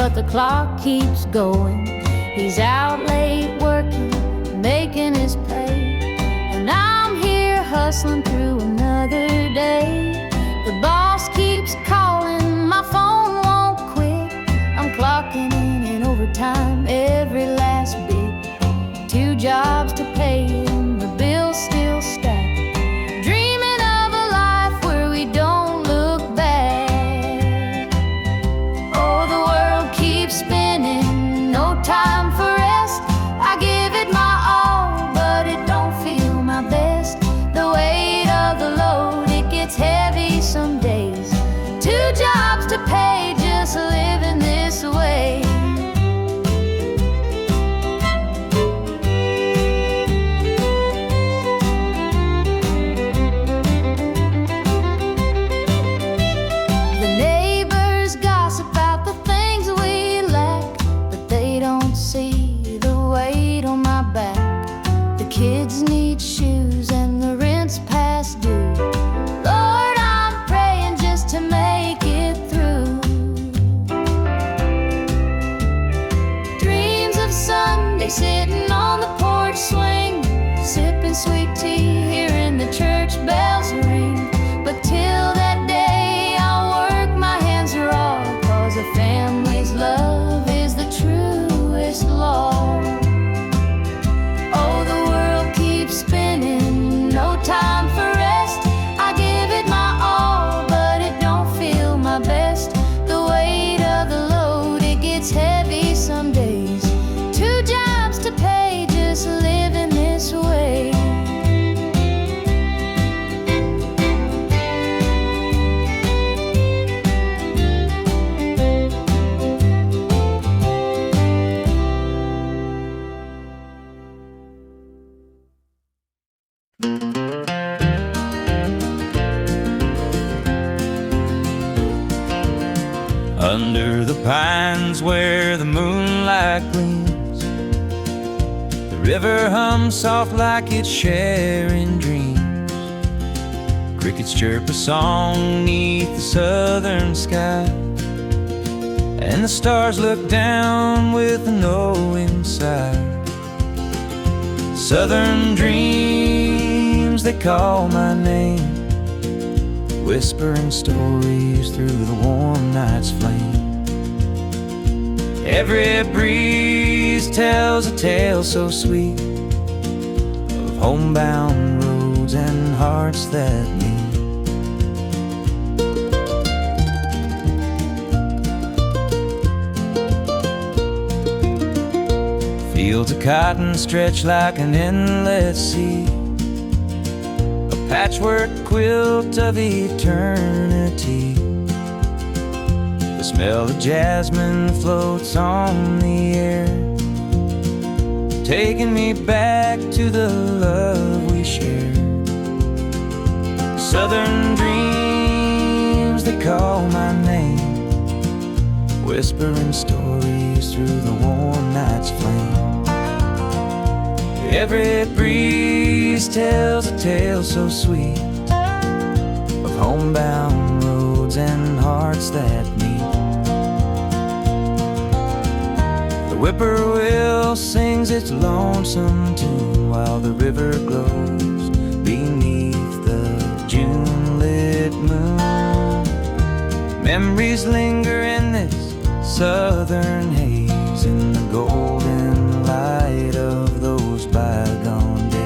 but the clock keeps going. He's out late working, making his pay, and I'm here hustling through another day. The boss keeps calling, my phone won't quit. I'm clocking in overtime every last bit. 2 jobs to pay and the bills still stack. Dreaming of a life where we don't look back. Oh, the world keeps spinning, no time for rest. I give it my all, but it don't feel my best. The weight of the load, it gets heavy some days. 2 jobs to pay, just living this way. The neighbors gossip about the things we lack, but they don't see the weight on my back. The kids need shoes and the rent's past due. Lord, I'm praying just to make it through. Dreams of Sunday sitting on the porch swing, sipping sweet tea, hearing the church bells ring. But till that day I'll work my hands raw, 'cause a family's love is the truest law. Oh, the world keeps spinning, no time for rest. I give it my all, but it don't feel my best. The weight of the load, it gets heavy some days. 2 jobs to pay, just living this way. Under the pines where the moonlight gleams, the river hums soft like it's sharing dreams. Crickets chirp a song neath the southern sky, and the stars look down with a knowing sigh. Southern dreams, they call my name, whispering stories through the warm night's flame. Every breeze tells a tale so sweet of homebound roads and hearts that meet. Fields of cotton stretch like an endless sea, patchwork quilt of eternity. The smell of jasmine floats on the air, taking me back to the love we shared. Southern dreams, they call my name, whispering stories through the warm night's flame. Every breeze tells a tale so sweet of homebound roads and hearts that meet. The whippoorwill sings its lonesome tune while the river glows beneath the June-lit moon. Memories linger in this southern haze, in the golden light of those bygone days.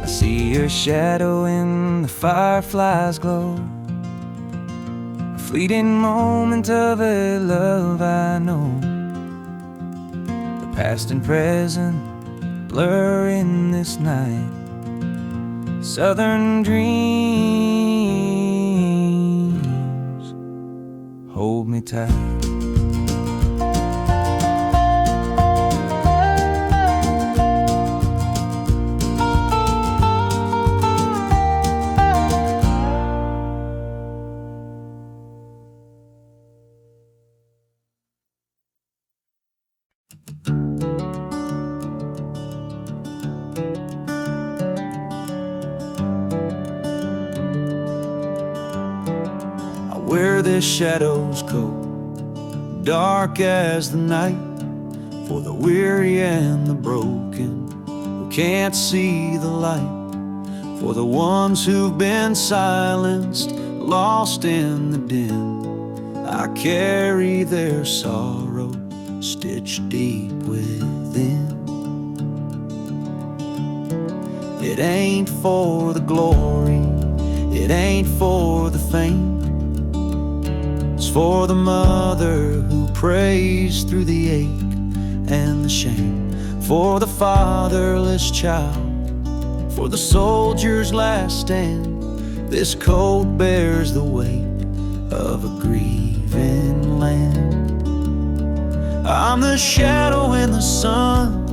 I see your shadow in the firefly's glow, fleeting moment of a love I know. The past and present blur in this night. Southern dreams, hold me tight. where the shadows go, dark as the night, for the weary and the broken who can't see the light, for the ones who've been silenced, lost in the din. I carry their sorrow stitched deep within. It ain't for the glory, it ain't for the fame. It's for the mother who prays through the ache and the shame, for the fatherless child, for the soldier's last stand. This coat bears the weight of a grieving land. I'm the shadow in the sun,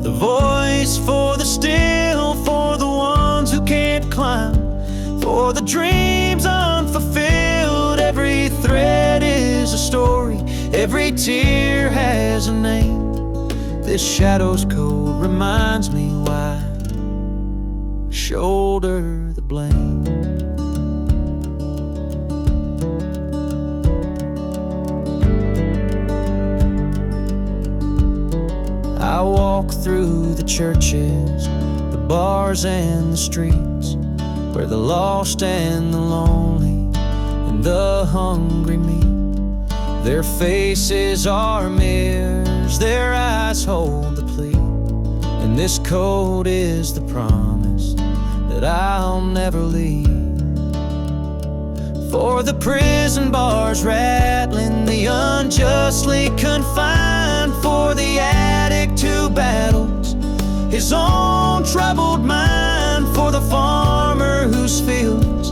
the voice for the still, for the ones who can't climb, for the dreams unfulfilled. Every thread is a story, every tear has a name. This shadow's code reminds me why I shoulder the blame. I walk through the churches, the bars and the streets, where the lost and the lonely and the hungry meet. Their faces are mirrors, their eyes hold the plea, and this code is the promise that I'll never leave. For the prison bars rattling, the unjustly confined, for the addict who battles his own troubled mind, for the farmer whose fields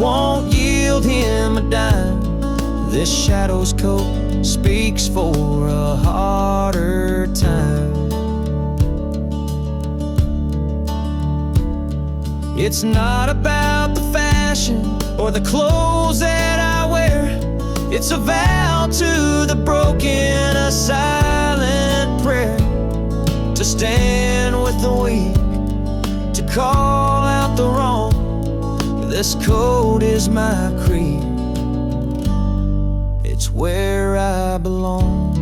won't yield him a dime. This shadow's coat speaks for a harder time. It's not about the fashion or the clothes that I wear. It's a vow to the broken, a silent prayer, to stand with the weak, to call out the wrong. This code is my creed, it's where I belong.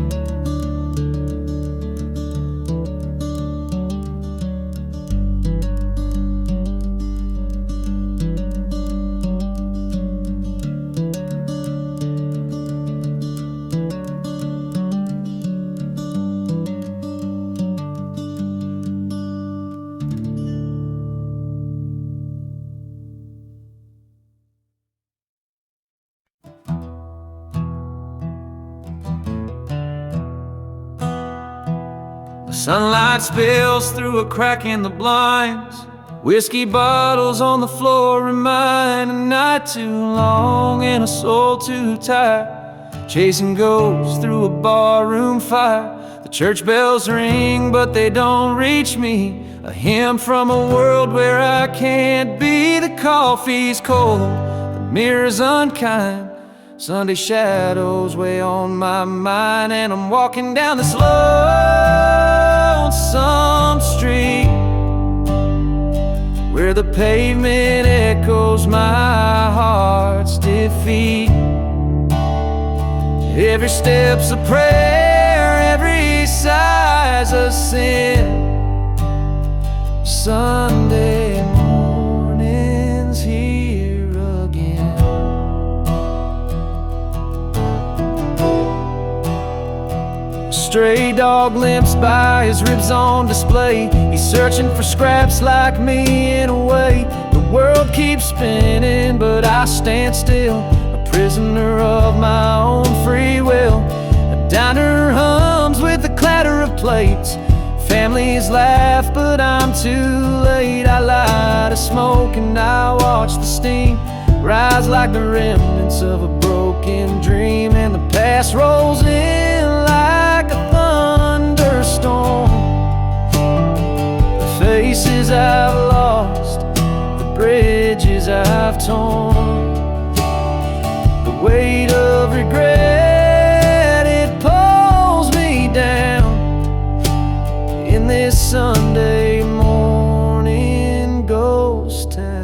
Sunlight spills through a crack in the blinds. Whiskey bottles on the floor remind a night too long and a soul too tired. Chasing ghosts through a barroom fire. The church bells ring, but they don't reach me. A hymn from a world where I can't be. The coffee's cold, the mirror's unkind. Sunday shadows weigh on my mind, and I'm walking down this lonesome street where the pavement echoes my heart's defeat. Every step's a prayer, every sigh's a sin. Sunday morning's here again. A stray dog limps by, his ribs on display. He's searching for scraps like me in a way. The world keeps spinning, but I stand still, a prisoner of my own free will. A diner hums with the clatter of plates. Families laugh, but I'm too late. I light a smoke and I watch the steam rise like the remnants of a broken dream. And the past rolls in like a thunderstorm. The faces I've lost, the bridges I've torn, the weight of regret, it pulls me down in this Sunday morning ghost town.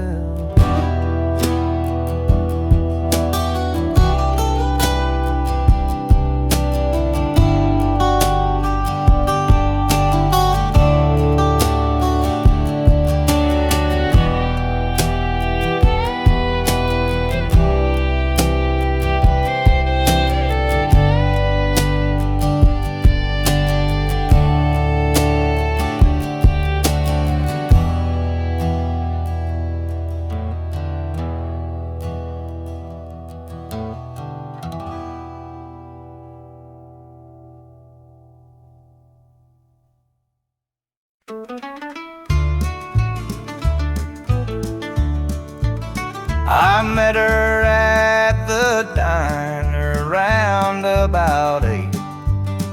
I met her at the diner around about 8.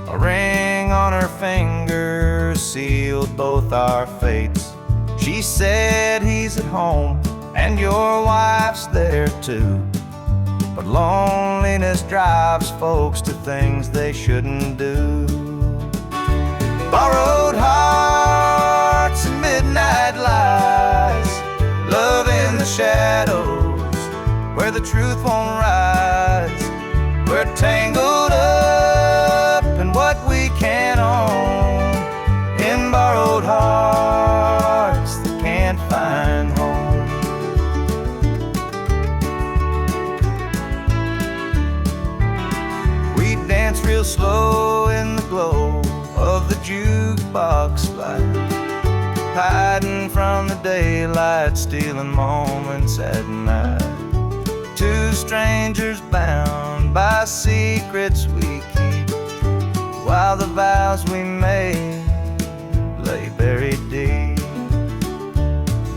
A ring on her finger sealed both our fates. She said he's at home and your wife's there too, but loneliness drives folks to things they shouldn't do. Borrowed hearts and midnight lies, love in the shadows where the truth won't rise. We're tangled up in what we can't own, in borrowed hearts that can't find home. We dance real slow in the glow of the jukebox light, hiding from the daylight, stealing moments at night. Two strangers bound by secrets we keep, while the vows we made lay buried deep.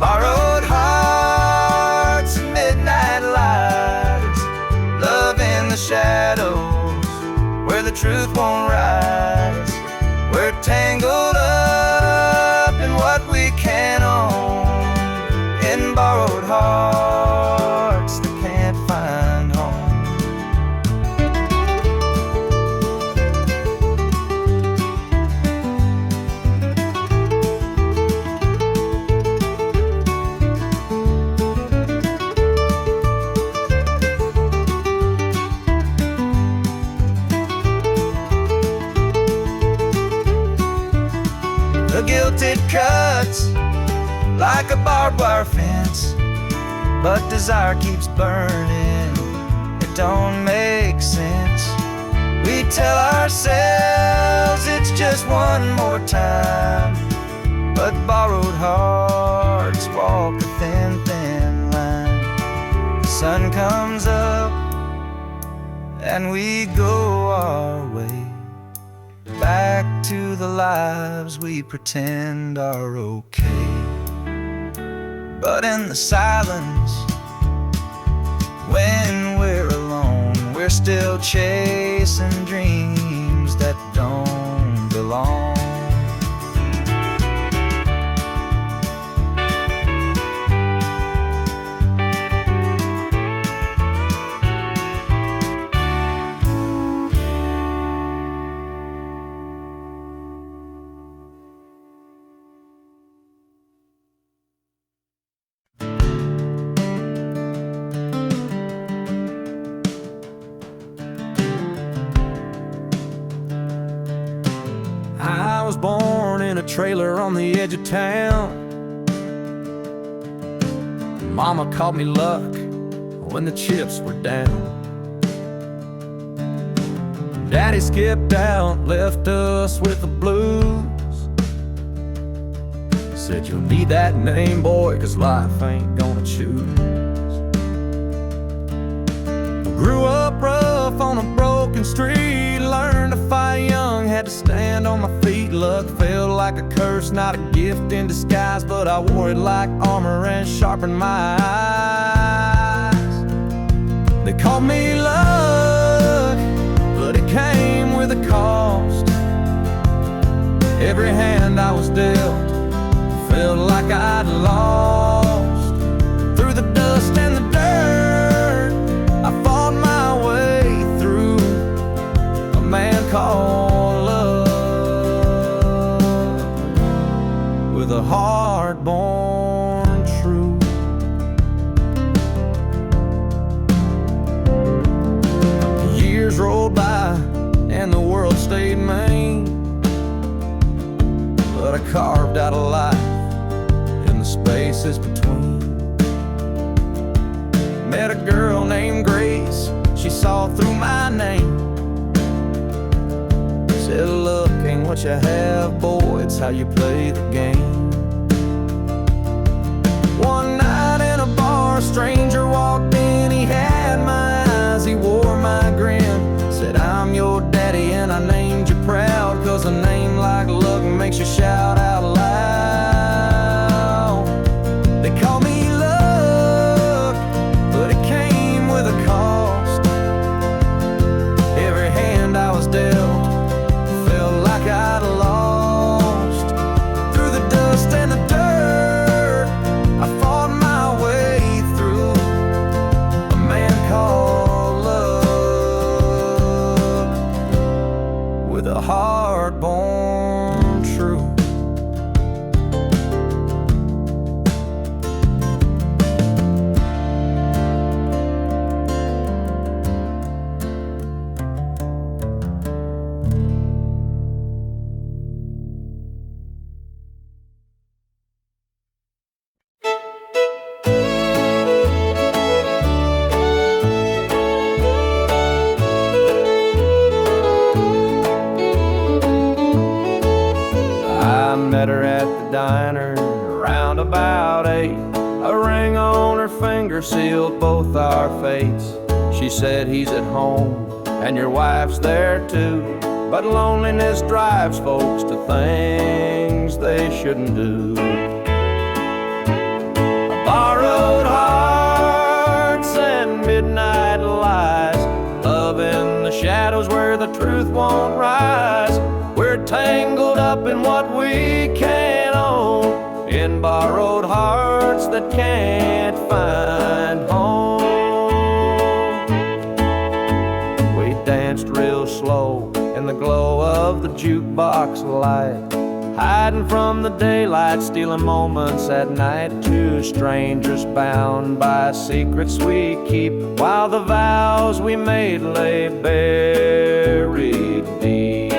Borrowed hearts and midnight lights, love in the shadows where the truth won't rise. We're tangled up in what we can't own, in borrowed hearts that can't find home. The guilt it cuts like a barbed wire fence, but desire keeps burning, it don't make sense. We tell ourselves it's just one more time, but borrowed hearts walk a thin, thin line. The sun comes up and we go our way, back to the lives we pretend are okay. But in the silence, when we're alone, we're still chasing dreams that don't belong. I was born in a trailer on the edge of town. Mama called me luck when the chips were down. Daddy skipped out, left us with the blues. Said you'll need that name, boy, 'cause life ain't gonna choose. Grew up rough on a broken street, learned to fight young, had to stand on my feet. Luck felt like a curse, not a gift in disguise, but I wore it like armor and sharpened my eyes. They called me luck, but it came with a cost. Every hand I was dealt felt like I'd lost. Through the dust and the dirt, I fought my way through a man called love, with a heart born true. Years rolled by and the world stayed mean, but I carved out a life in the spaces between. Met a girl named Grace, she saw through my name. Said, look, ain't what you have, boy, it's how you play the game. One night in a bar, a stranger walked in, he had my eyes, he wore my grin. Said, I'm your daddy and I named you proud, 'cause a name like luck makes you shout out loud. They call me luck, about 8. A ring on her finger sealed both our fates. She said he's at home and your wife's there too, but loneliness drives folks to things they shouldn't do. Borrowed hearts and midnight lies, love in the shadows where the truth won't rise. We're tangled up in what we can't own, in borrowed hearts that can't find home. We danced real slow in the glow of the jukebox light, hiding from the daylight, stealing moments at night. Two strangers bound by secrets we keep, while the vows we made lay buried deep.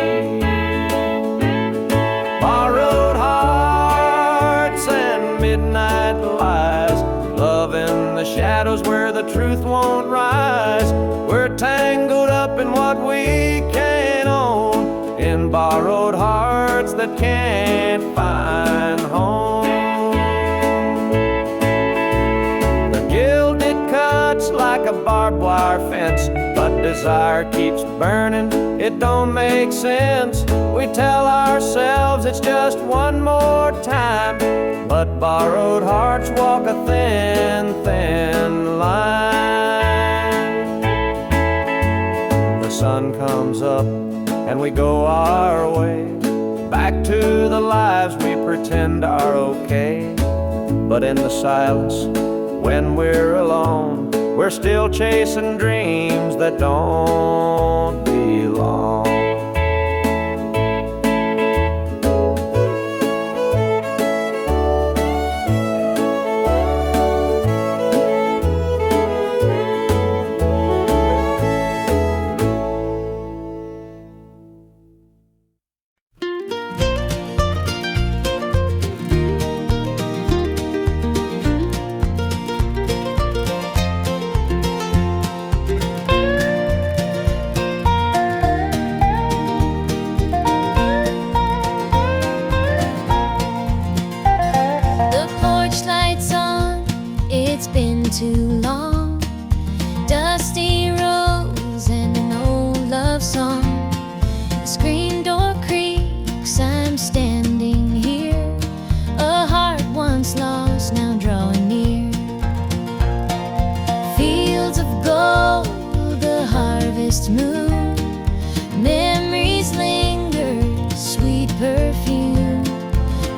Borrowed hearts and midnight lies, love in the shadows where the truth won't rise. We're tangled up in what we can't own, in borrowed hearts that can't find home. The gilded cuts like a barbed wire fence, but desire keeps burning, it don't make sense. We tell ourselves it's just one more time, but borrowed hearts walk a thin, thin line. The sun comes up and we go our way, back to the lives we pretend are okay. But in the silence, when we're alone, we're still chasing dreams that don't belong. Too long, dusty rose and an old love song. The screen door creaks, I'm standing here, a heart once lost now drawing near. Fields of gold, the harvest moon, memories linger, sweet perfume.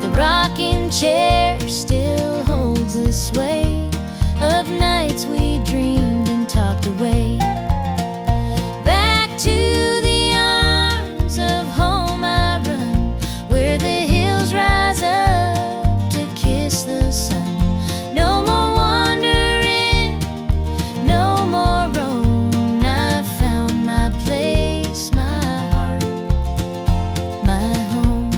The rocking chair still holds the sway of nights we dreamed and talked away. Back to the arms of home I run, where the hills rise up to kiss the sun. No more wandering, no more roam. I found my place, my heart, my home.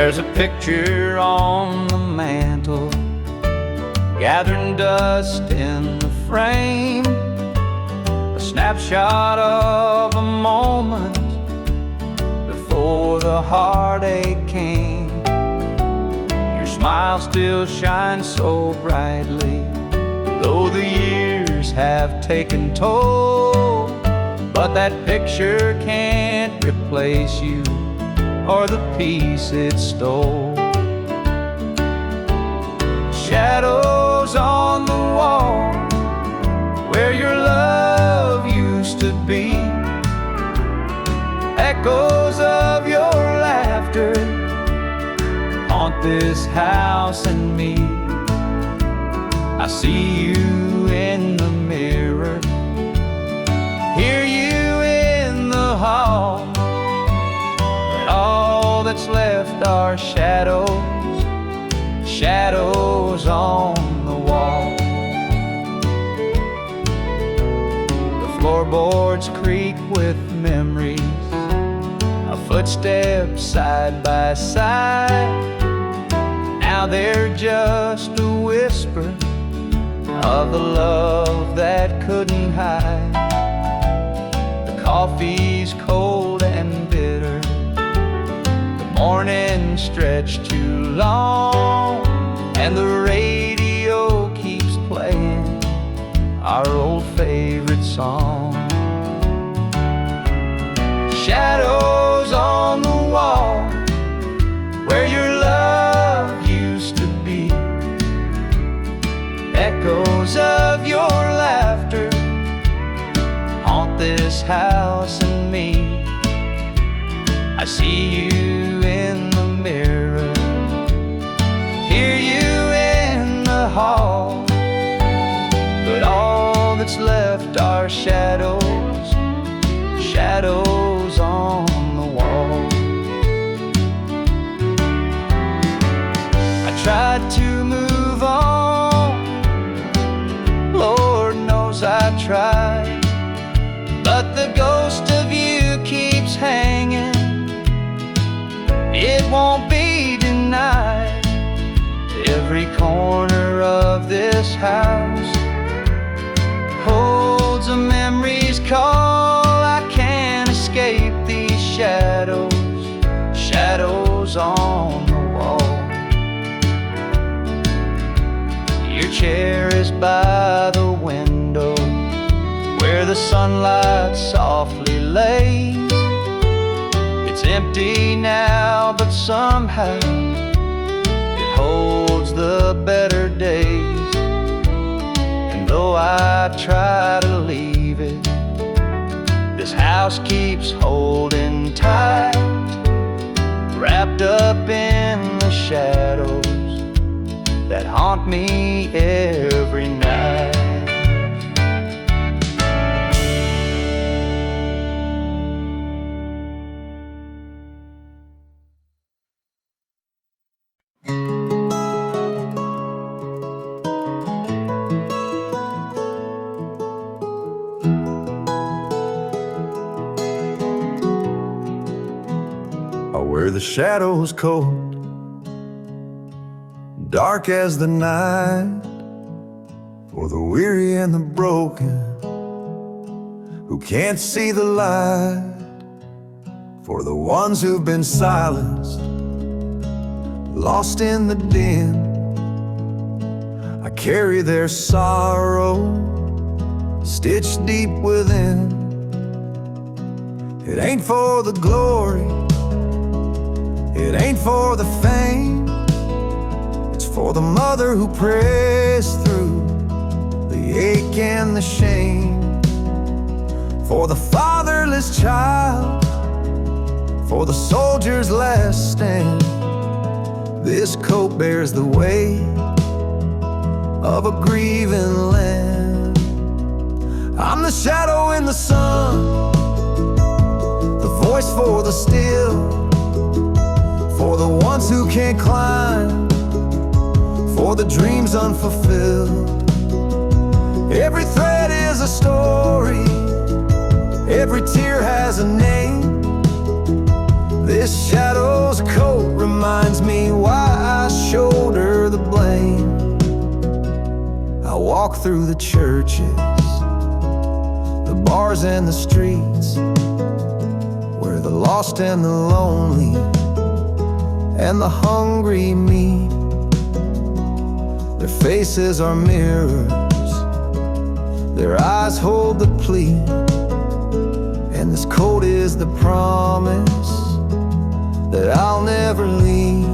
There's a picture on the mantle, gathering dust in the frame, a snapshot of a moment before the heartache came. Your smile still shines so brightly, though the years have taken toll. But that picture can't replace you or the peace it stole. Shadows on the wall where your love used to be, echoes of your laughter haunt this house and me. I see you in the mirror, hear you in the hall, but all that's left are shadows, shadows on the wall. The floorboards creak with memories, our footsteps side by side. Now they're just a whisper of the love that couldn't hide. The coffee's cold and bitter, the morning stretched too long, and the radio keeps playing our old favorite song. Shadows on the wall where your love used to be, echoes of your laughter haunt this house and me. I see you in the mirror, hear you in the hall, but all that's left are shadows, shadows on the wall. I tried to move on, Lord knows I tried, but the ghost of you keeps hanging. It won't be denied. Every corner of this house holds a memory's call. I can't escape these shadows, shadows on the wall. Your chair is by the window where the sunlight softly lays. It's empty now, but somehow it holds the better days. And though I try to leave it, this house keeps holding tight, wrapped up in the shadows that haunt me every night. Where the shadows cold, dark as the night, for the weary and the broken who can't see the light, for the ones who've been silenced, lost in the din. I carry their sorrow stitched deep within. It ain't for the glory, it ain't for the fame, it's for the mother who prays through the ache and the shame, for the fatherless child, for the soldier's last stand. This coat bears the weight of a grieving land. I'm the shadow in the sun, the voice for the still, for the ones who can't climb, for the dreams unfulfilled. Every thread is a story, every tear has a name. This shadow's coat reminds me why I shoulder the blame. I walk through the churches, the bars and the streets, where the lost and the lonely and the hungry meet. Their faces are mirrors, their eyes hold the plea, and this coat is the promise that I'll never leave.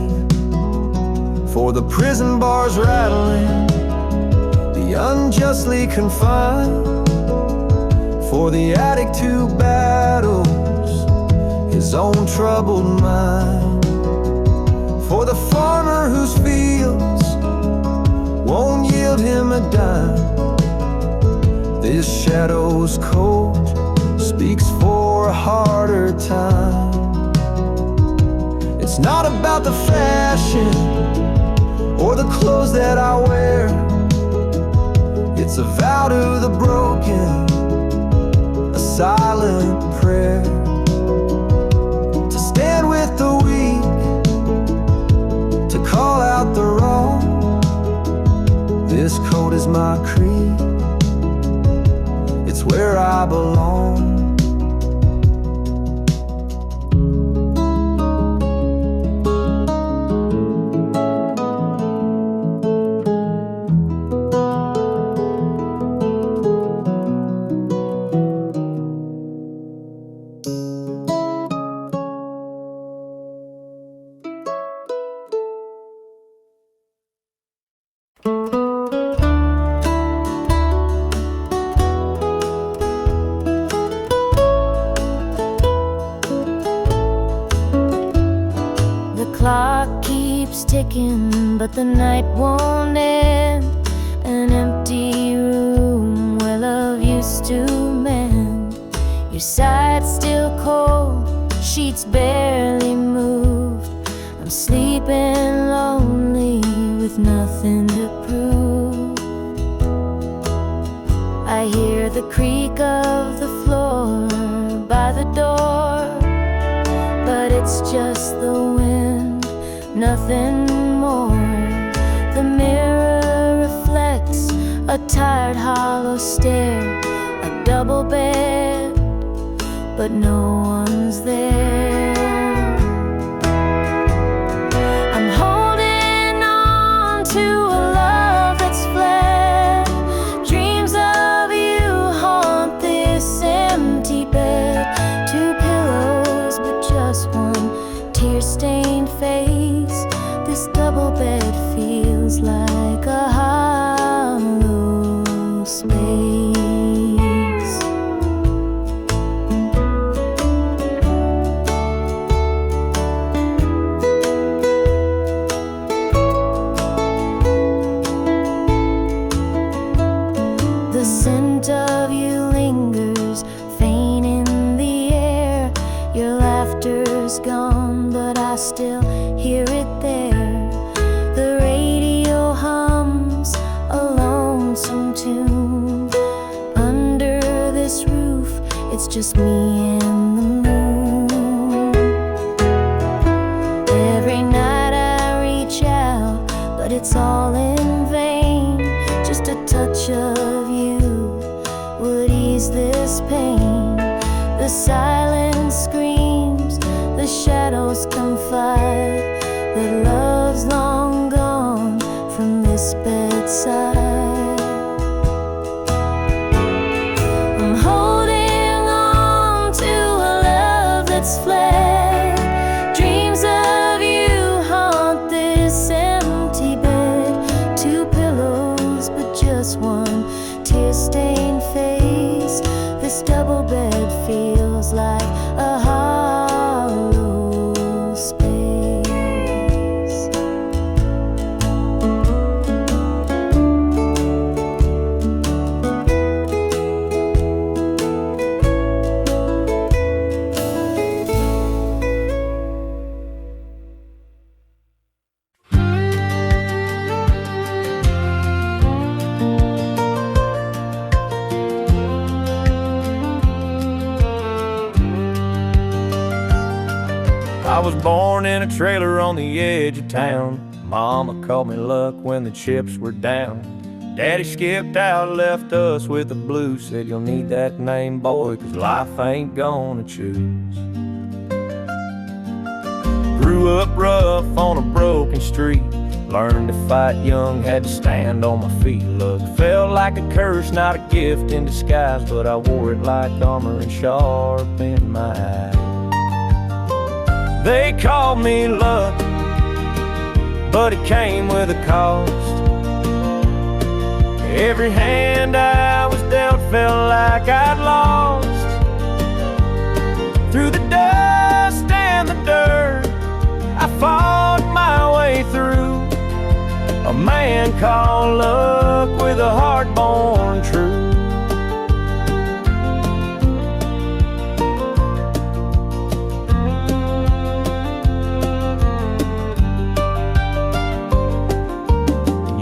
For the prison bars rattling, the unjustly confined, for the addict who battles his own troubled mind, for the farmer whose fields won't yield him a dime. This shadow's coat speaks for a harder time. It's not about the fashion or the clothes that I wear. It's a vow to the broken, a silent prayer, to stand with the weak, to call out the wrong. This coat is my creed, it's where I belong. Clock keeps ticking, but the night won't end. An empty room where love used to mend. Your side's still cold, sheets barely moved. I'm sleeping lonely with nothing to prove. I hear the creak of the floor by the door, but it's just the wind, nothing more. The mirror reflects a tired, hollow stare. A double bed, but no one's there. I'm holding on to a love that's fled. Dreams of you haunt this empty bed. Two pillows, but just one tear-stained face. This double bed feels like a hollow space. The scent of you lingers, faint in the air. Your laughter's gone, but I still hear it there. The radio hums a lonesome tune. Under this roof, it's just me and the moon. Every night I reach out, but it's all in vain. Just a touch of you would ease this pain. The silence screams, the shadows confide that love's long gone from this bedside. I'm holding on to a love that's fled. Dreams of you haunt this empty bed. Two pillows, but just one tear-stained face. This double bed feels like a hollow space. born in a trailer on the edge of town. Mama called me luck when the chips were down. Daddy skipped out, left us with the blues. Said you'll need that name, boy, 'cause life ain't gonna choose. Grew up rough on a broken street. Learned to fight young, had to stand on my feet. Luck felt like a curse, not a gift in disguise, but I wore it like armor and sharp in my eye. They called me luck, but it came with a cost. Every hand I was dealt felt like I'd lost. Through the dust and the dirt, I fought my way through. A man called luck with a heart born true.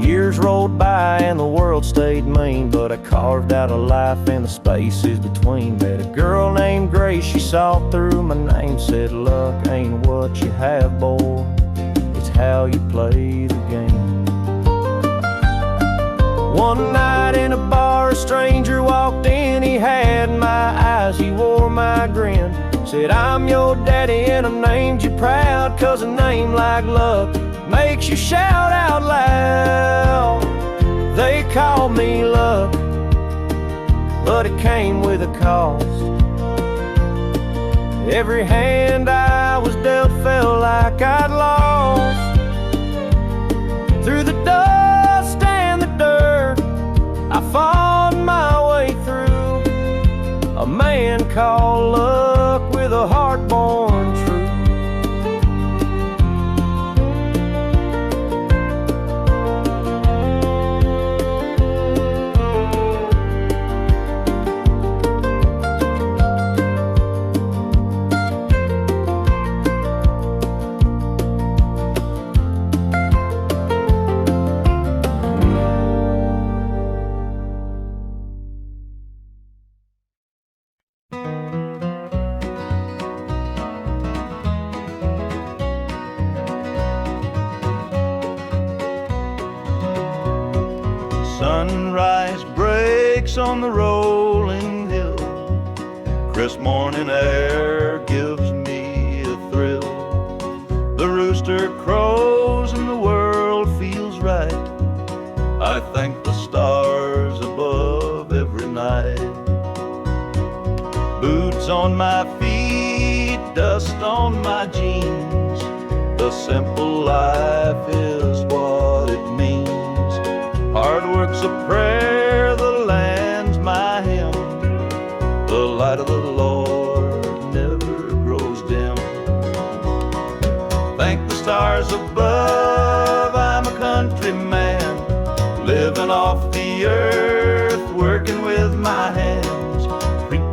Years rolled by and the world stayed mean, but I carved out a life in the spaces between. Met a girl named Grace, she saw through my name. Said luck ain't what you have, boy, it's how you play the game. One night in a bar, a stranger walked in. He had my eyes, he wore my grin. Said, I'm your daddy and I named you proud, 'cause a name like luck makes you shout out loud. They called me luck, but it came with a cost. Every hand I was dealt felt like I'd lost. Through the dust and the dirt, I fought my way through. A man called luck with a heart born true. Sunrise breaks on the rolling hill. Crisp morning air gives me a thrill. The rooster crows and the world feels right. I thank the stars above every night. Boots on my feet, dust on my jeans. The simple life is what it means. Hard work's a prayer, the land's my hymn. The light of the Lord never grows dim. Thank the stars above, I'm a country man, living off the earth, working with my hands.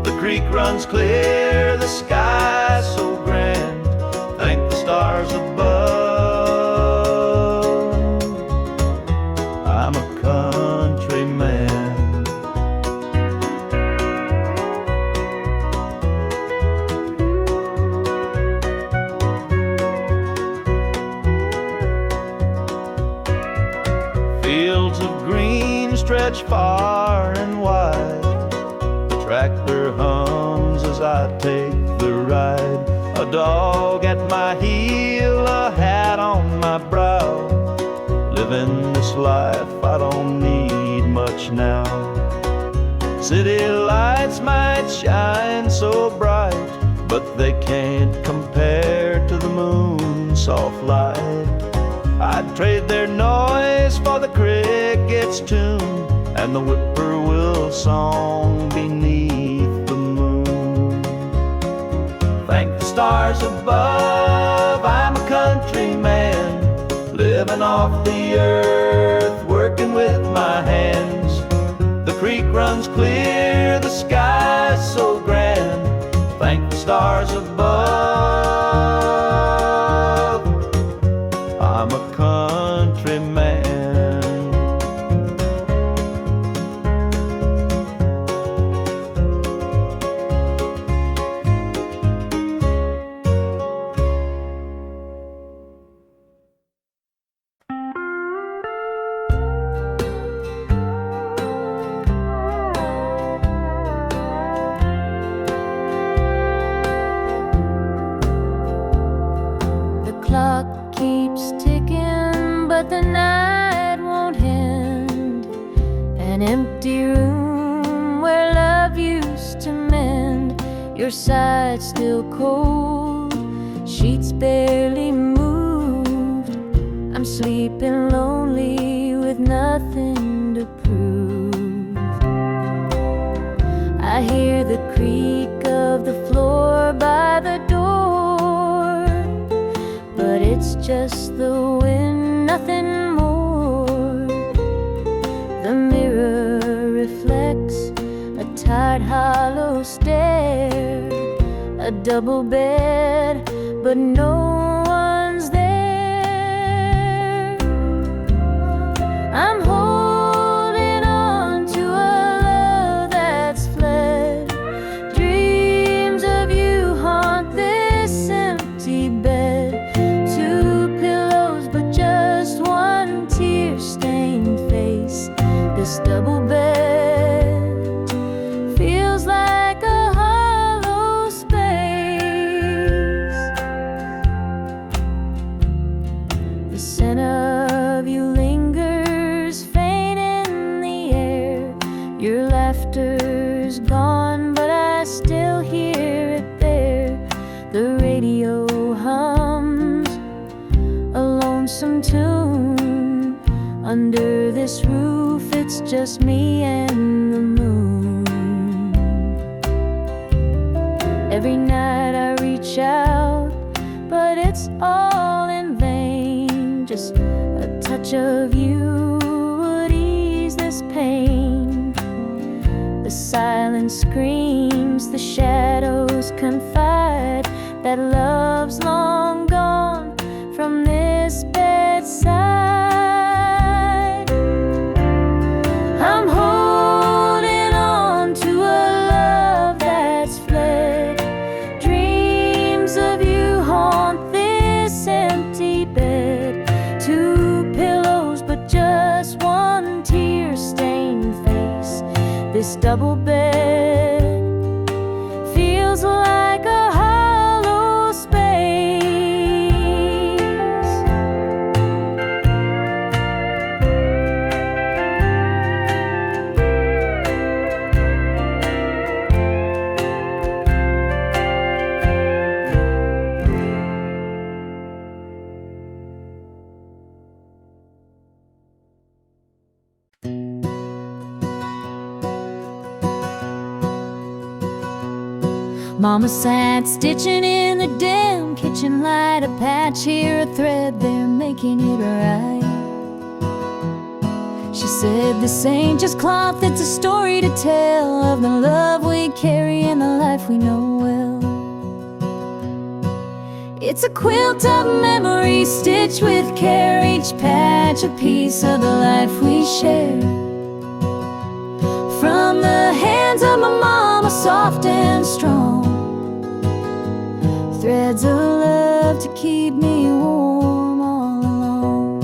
The creek runs clear, the sky's so grand. Thank the stars above, I'm a country man. Fields of green stretch far and wide. The tractor hums as I take the ride. A dog at my heel, a hat on my brow. Living this life, I don't need much now. City lights might shine so bright, but they can't compare to the moon's soft light. I'd trade their noise for the cricket's tune and the whippoorwill song beneath the moon. Thank the stars above, I'm a country man, living off the earth, working with my hands. The creek runs clear, the sky's so grand. Thank the stars above, I'm a country man. but the night won't end. An empty room where love used to mend. Your side still cold, sheets barely moved. I'm sleeping lonely with nothing to prove. I hear the creak of the floor by the door, but it's just the wind, nothing more. The mirror reflects a tired, hollow stare. A double bed, but no one's there. I'm holding on to a love that's fled. Dreams of you haunt this empty bed. Two pillows, but just one tear-stained face. This double bed feels like a hollow space. The scent of you lingers faint in the air. Your laughter's gone, but I still hear it there. The radio hums a lonesome tune. Under this roof, it's just me and the moon. Every night I reach out, but it's all in vain. Just a touch of you would ease this pain. The silence screams, the shadows confide that love's long gone from this bedside. I'm holding on to a love that's fled. Dreams of you haunt this empty bed. Two pillows, but just one tear-stained face. This double bed feels like a hollow space. Mama sat stitching in the dim kitchen light. A patch here, a thread there, making it right. She said, this ain't just cloth, it's a story to tell of the love we carry and the life we know well. It's a quilt of memories stitched with care, each patch a piece of the life we share. From the hands of my mama, soft and strong, threads of love to keep me warm all along.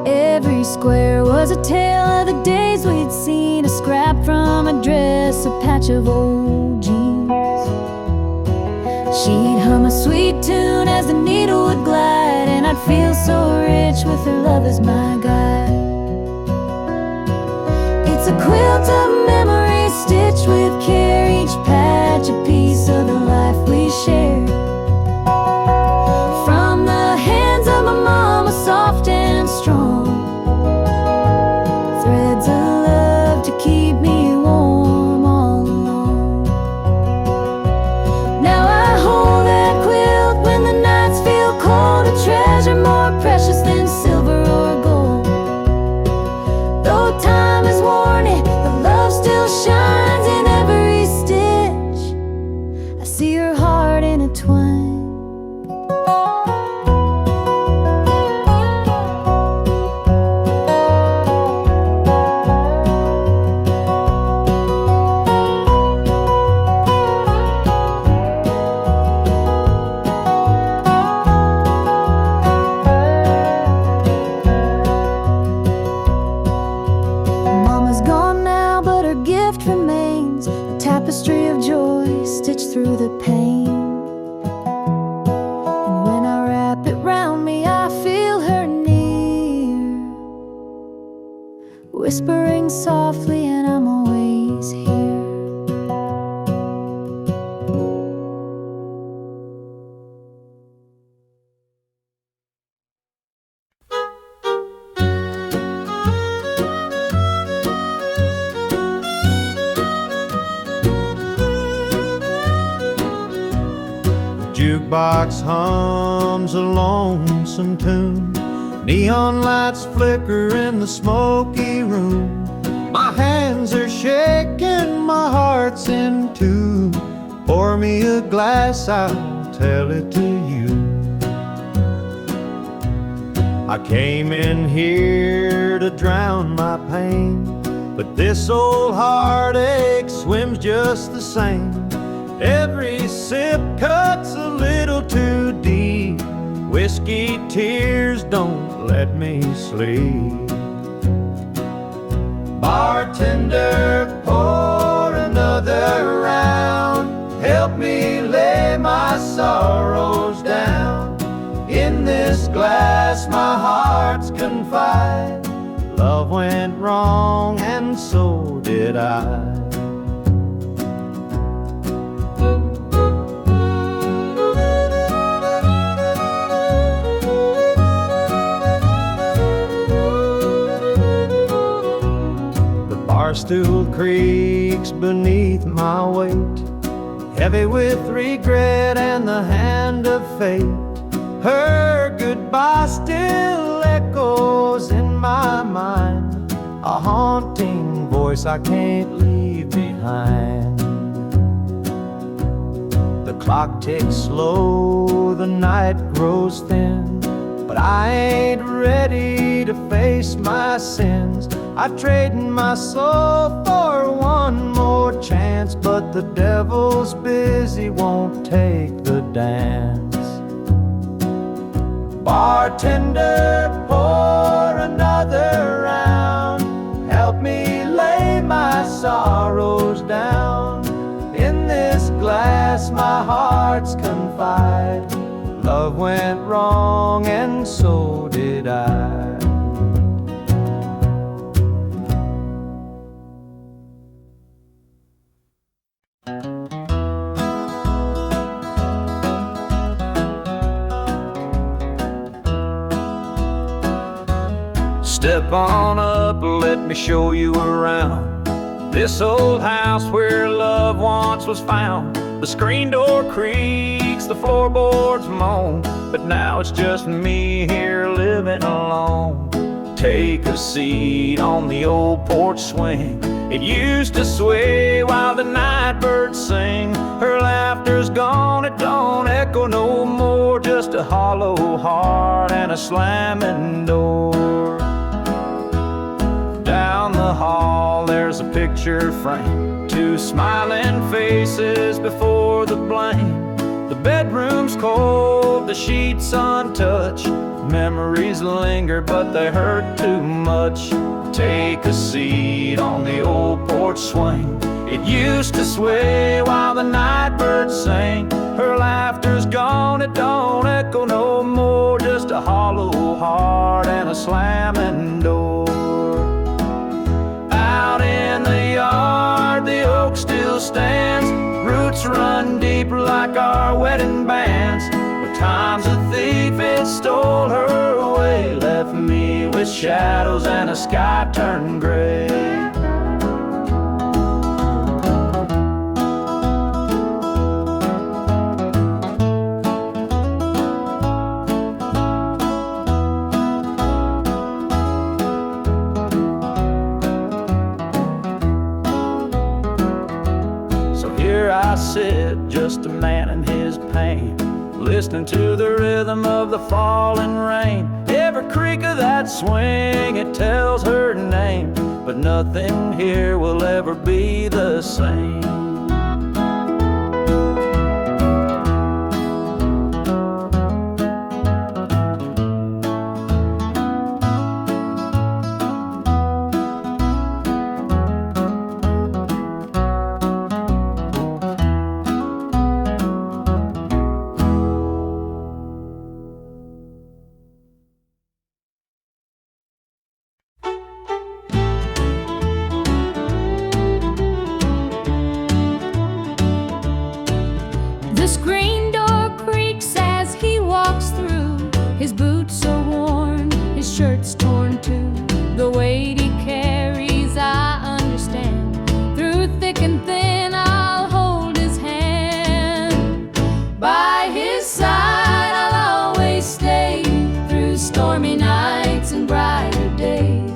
Every square was a tale of the days we'd seen, a scrap from a dress, a patch of old jeans. She'd hum a sweet tune as the needle would glide, and I'd feel so rich with her love as my guide. It's a quilt of memories stitched with care, each patch a piece of the life we share. From the hands of my mama, soft and strong, threads of love to keep me warm all along. Now I hold that quilt when the nights feel cold, a treasure more precious than silver or gold. Though time has worn it, the love still shines in every stitch. whispering softly, and I'm always here. Jukebox hums a lonesome tune. Neon lights flicker in the smoky room. My hands are shaking, my heart's in tune. Pour me a glass, I'll tell it to you. I came in here to drown my pain, but this old heartache swims just the same. Every sip cuts a little too deep. Whiskey tears don't let me sleep. Bartender, pour another round. Help me lay my sorrows down. In this glass my heart's confide. Love went wrong and so did I. Stool creaks beneath my weight, heavy with regret and the hand of fate. Her goodbye still echoes in my mind, a haunting voice I can't leave behind. The clock ticks slow, the night grows thin, but I ain't ready to face my sins. I trade my soul for one more chance, but the devil's busy, won't take the dance. Bartender, pour another round. Help me lay my sorrows down. In this glass my heart's confide. Love went wrong and so did I. Step on up, let me show you around this old house where love once was found. The screen door creaks, the floorboards moan, but now it's just me here living alone. Take a seat on the old porch swing. It used to sway while the night birds sing. Her laughter's gone, it don't echo no more, just a hollow heart and a slamming door. Down the hall there's a picture frame, two smiling faces before the blame. The bedroom's cold, the sheets untouched. Memories linger but they hurt too much. Take a seat on the old porch swing. It used to sway while the night birds sang. Her laughter's gone, it don't echo no more, just a hollow heart and a slamming door. Out in the yard, the oak still stands. Roots run deep like our wedding bands. But time's a thief, it stole her away, left me with shadows and a sky turned gray. I sit, just a man in his pain, listening to the rhythm of the falling rain. Every creak of that swing, it tells her name, but nothing here will ever be the same. nights and brighter days.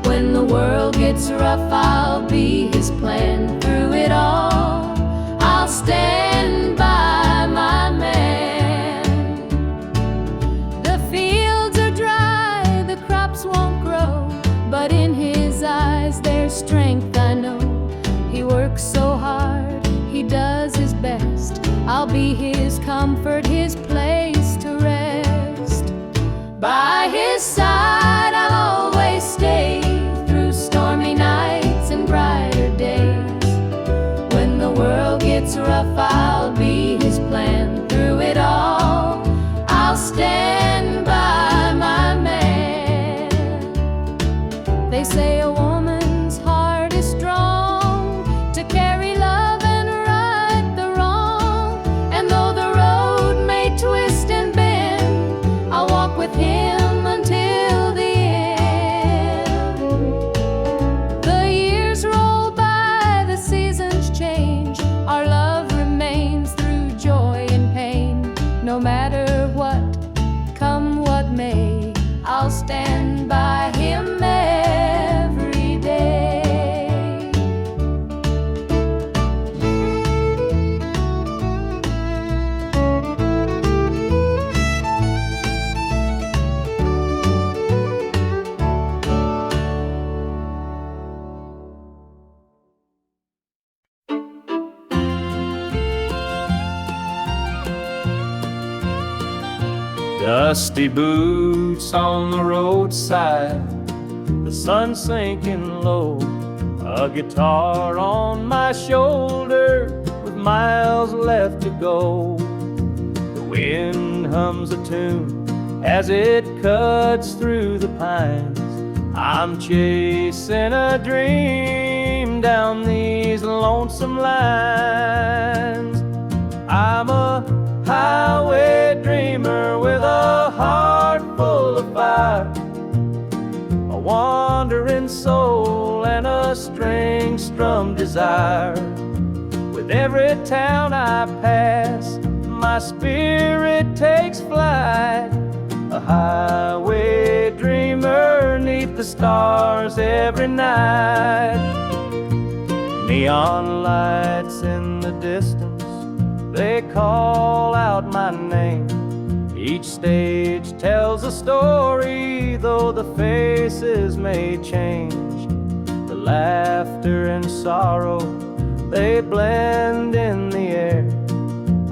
When the world gets rough, I'll be his plan. Through it all, I'll stand by my man. The fields are dry, the crops won't grow, but in his eyes there's strength, I know. He works so hard, he does his best. I'll be his comfort, his place to rest. By his side I'll always stay, through stormy nights and brighter days. When the world gets rough, I'll be his plan. Through it all, I'll stand by my man. They say a woman's heart is strong to carry love and right the wrong. And though the road may twist and bend, I'll walk with him until the end. The years roll by, the seasons change, our love remains through joy and pain. No matter what, come what may, I'll stand by him every day. Dusty boots on the roadside, the sun sinking low, a guitar on my shoulder with miles left to go. The wind hums a tune as it cuts through the pines. I'm chasing a dream down these lonesome lines. I'm a highway dreamer with a heart full of fire, a wandering soul and a string-strummed desire. With every town I pass, my spirit takes flight, a highway dreamer 'neath the stars every night. Neon lights in the distance, they call out my name. Each stage tells a story, though the faces may change. The laughter and sorrow, they blend in the air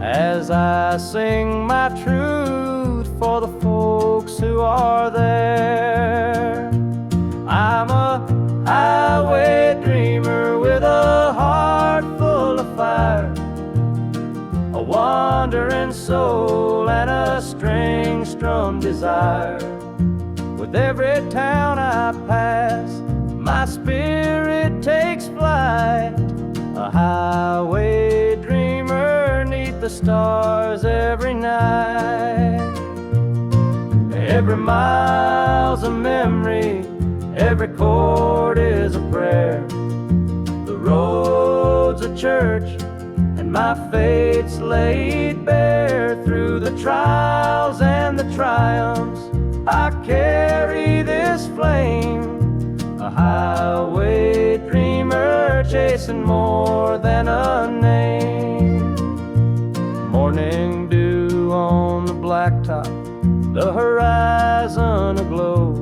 as I sing my truth for the folks who are there. I'm a highway dreamer with a heart full of fire, a wandering soul and a string-strummed desire. With every town I pass, my spirit takes flight, a highway dreamer 'neath the stars every night. Every mile's a memory, every chord is a prayer. The road's a church, my fate's laid bare. Through the trials and the triumphs, I carry this flame, a highway dreamer chasing more than a name. Morning dew on the blacktop, the horizon aglow.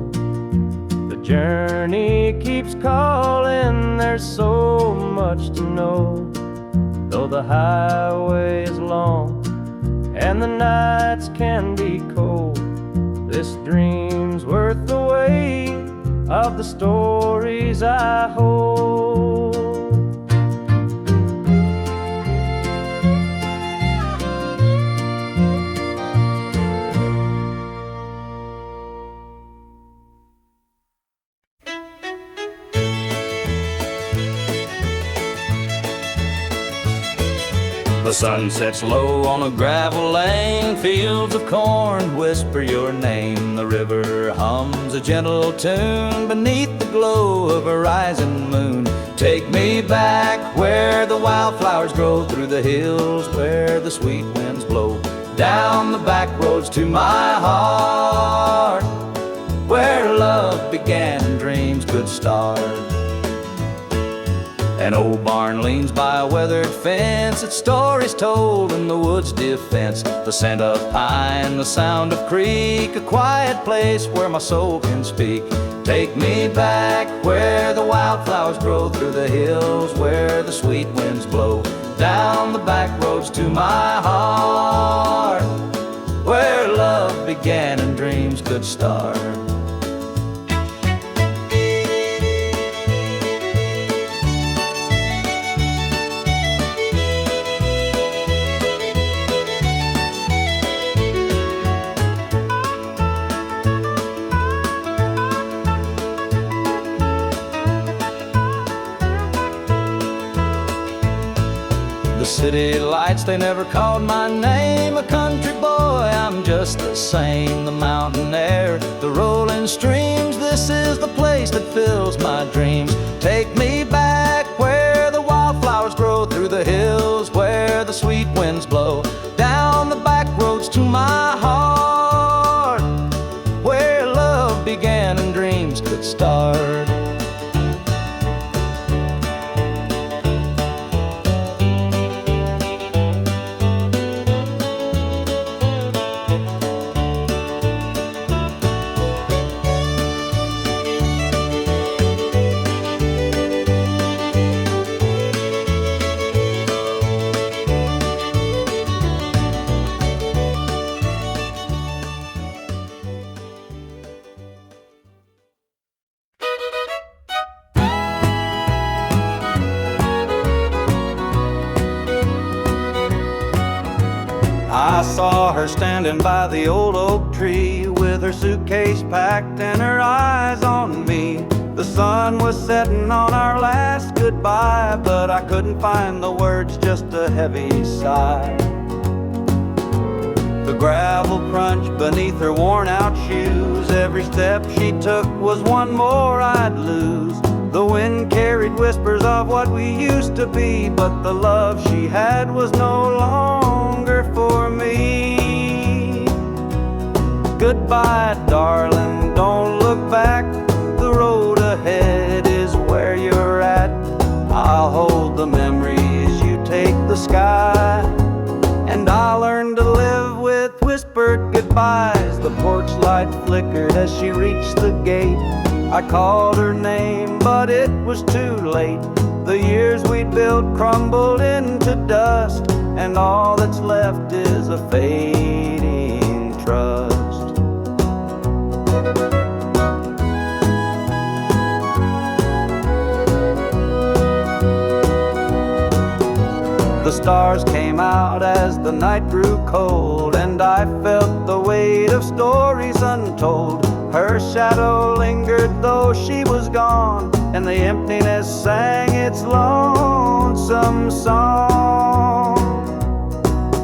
The journey keeps calling, there's so much to know. Though the highway is long and the nights can be cold, this dream's worth the weight of the stories I hold. The sun sets low on a gravel lane, fields of corn whisper your name. The river hums a gentle tune beneath the glow of a rising moon. Take me back where the wildflowers grow, through the hills where the sweet winds blow, down the back roads to my heart, where love began and dreams could start. An old barn leans by a weathered fence, its stories told in the woods' defense. The scent of pine, the sound of creek, a quiet place where my soul can speak. Take me back where the wildflowers grow, through the hills where the sweet winds blow, down the back roads to my heart, where love began and dreams could start. The city lights, they never called my name. A country boy, I'm just the same. The mountain air, the rolling streams, this is the place that fills my dreams. Take me back where the wildflowers grow, through the hills where the sweet winds blow, down the back roads to my heart, where love began and dreams could start. I saw her standing by the old oak tree, with her suitcase packed and her eyes on me. The sun was setting on our last goodbye, but I couldn't find the words, just a heavy sigh. The gravel crunched beneath her worn-out shoes, every step she took was one more I'd lose. The wind carried whispers of what we used to be, but the love she had was no longer for me. Goodbye, darling, don't look back. The road ahead is where you're at. I'll hold the memories, you take the sky, and I'll learn to live with whispered goodbyes. The porch light flickered as she reached the gate. I called her name, but it was too late. The years we'd built crumbled into dust, and all that's left is a fading trust. The stars came out as the night grew cold, and I felt the weight of stories untold. Her shadow lingered though she was gone, and the emptiness sang its lonesome song.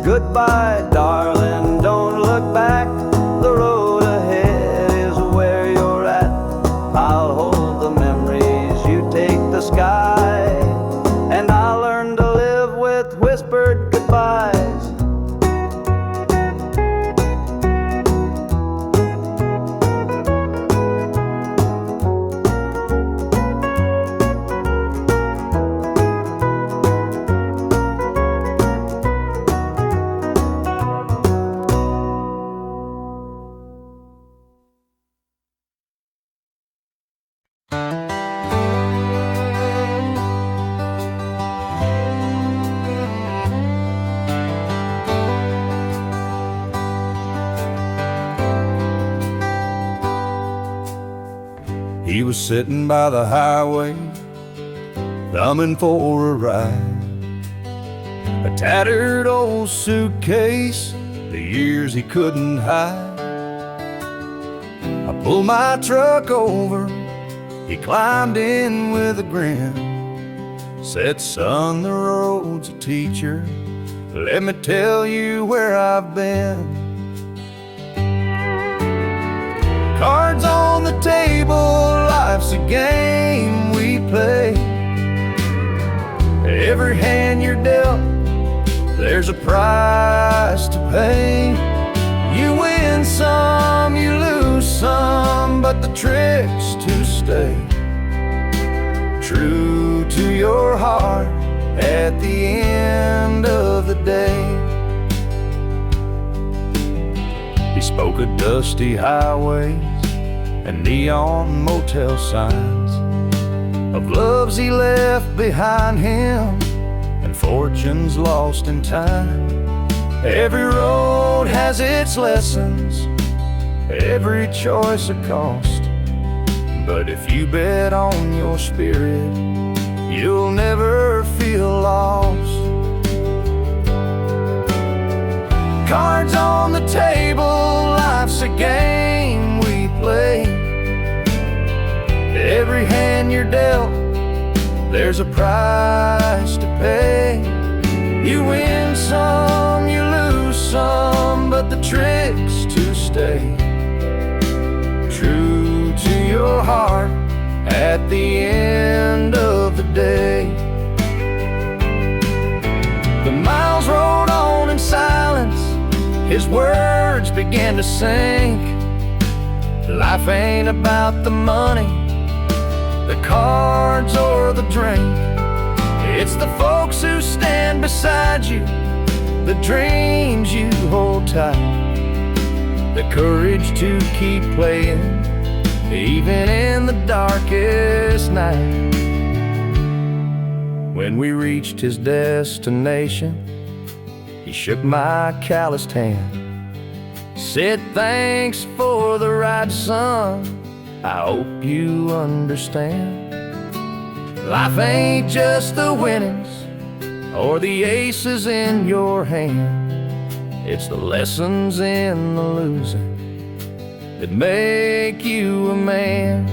Goodbye, darling, don't look back. The road ahead is where you're at. I'll hold the memories, you take the sky, and I'll learn to live with whispered goodbyes. He was sitting by the highway, thumbing for a ride. A tattered old suitcase, the years he couldn't hide. I pulled my truck over, he climbed in with a grin. Said, son, the road's a teacher, let me tell you where I've been. Cards on the table, life's a game we play. Every hand you're dealt, there's a price to pay. You win some, you lose some, but the trick's to stay true to your heart at the end of the day. He spoke of dusty highways and neon motel signs, of loves he left behind him and fortunes lost in time. Every road has its lessons, every choice a cost, but if you bet on your spirit, you'll never feel lost. Cards on the table, life's a game we play. Every hand you're dealt, there's a price to pay. You win some, you lose some, but the trick's to stay true to your heart at the end of the day. The miles rolled on in silence, his words began to sink. Life ain't about the money, the cards or the drink. It's the folks who stand beside you, the dreams you hold tight, the courage to keep playing even in the darkest night. When we reached his destination, he shook my calloused hand, said, "Thanks for the ride, son, I hope you understand. Life ain't just the winnings or the aces in your hand. It's the lessons in the losing that make you a man."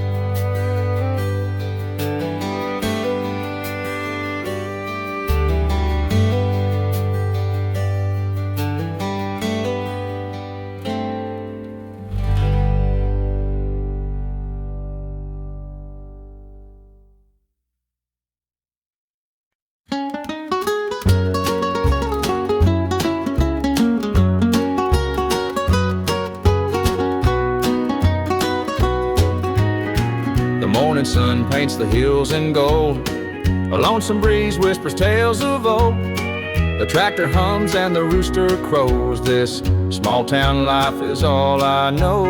The morning sun paints the hills in gold, a lonesome breeze whispers tales of old. The tractor hums and the rooster crows. This small town life is all I know.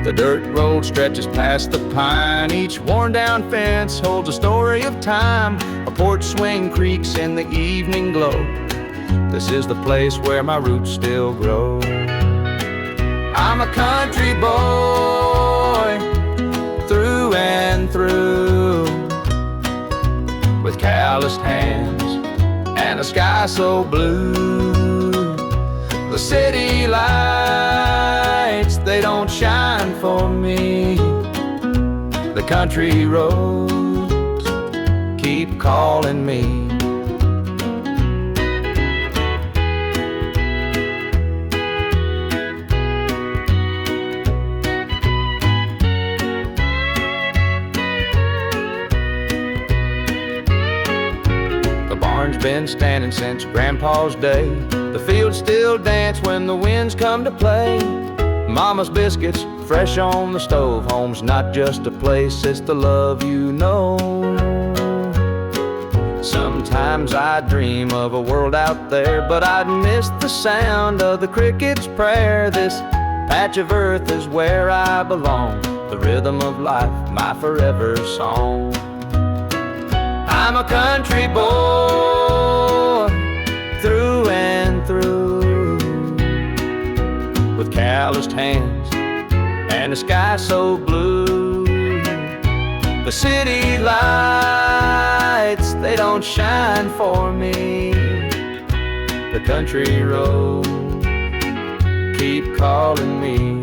The dirt road stretches past the pine. Each worn down fence holds a story of time. A porch swing creaks in the evening glow. This is the place where my roots still grow. I'm a country boy through and through, with calloused hands and a sky so blue. The city lights, they don't shine for me. The country roads keep calling me. Been standing since Grandpa's day. The fields still dance when the winds come to play. Mama's biscuits fresh on the stove. Home's not just a place, it's the love you know. Sometimes I dream of a world out there, but I'd miss the sound of the cricket's prayer. This patch of earth is where I belong, the rhythm of life, my forever song. I'm a country boy through and through, with calloused hands and a sky so blue. The city lights, they don't shine for me. The country roads keep calling me.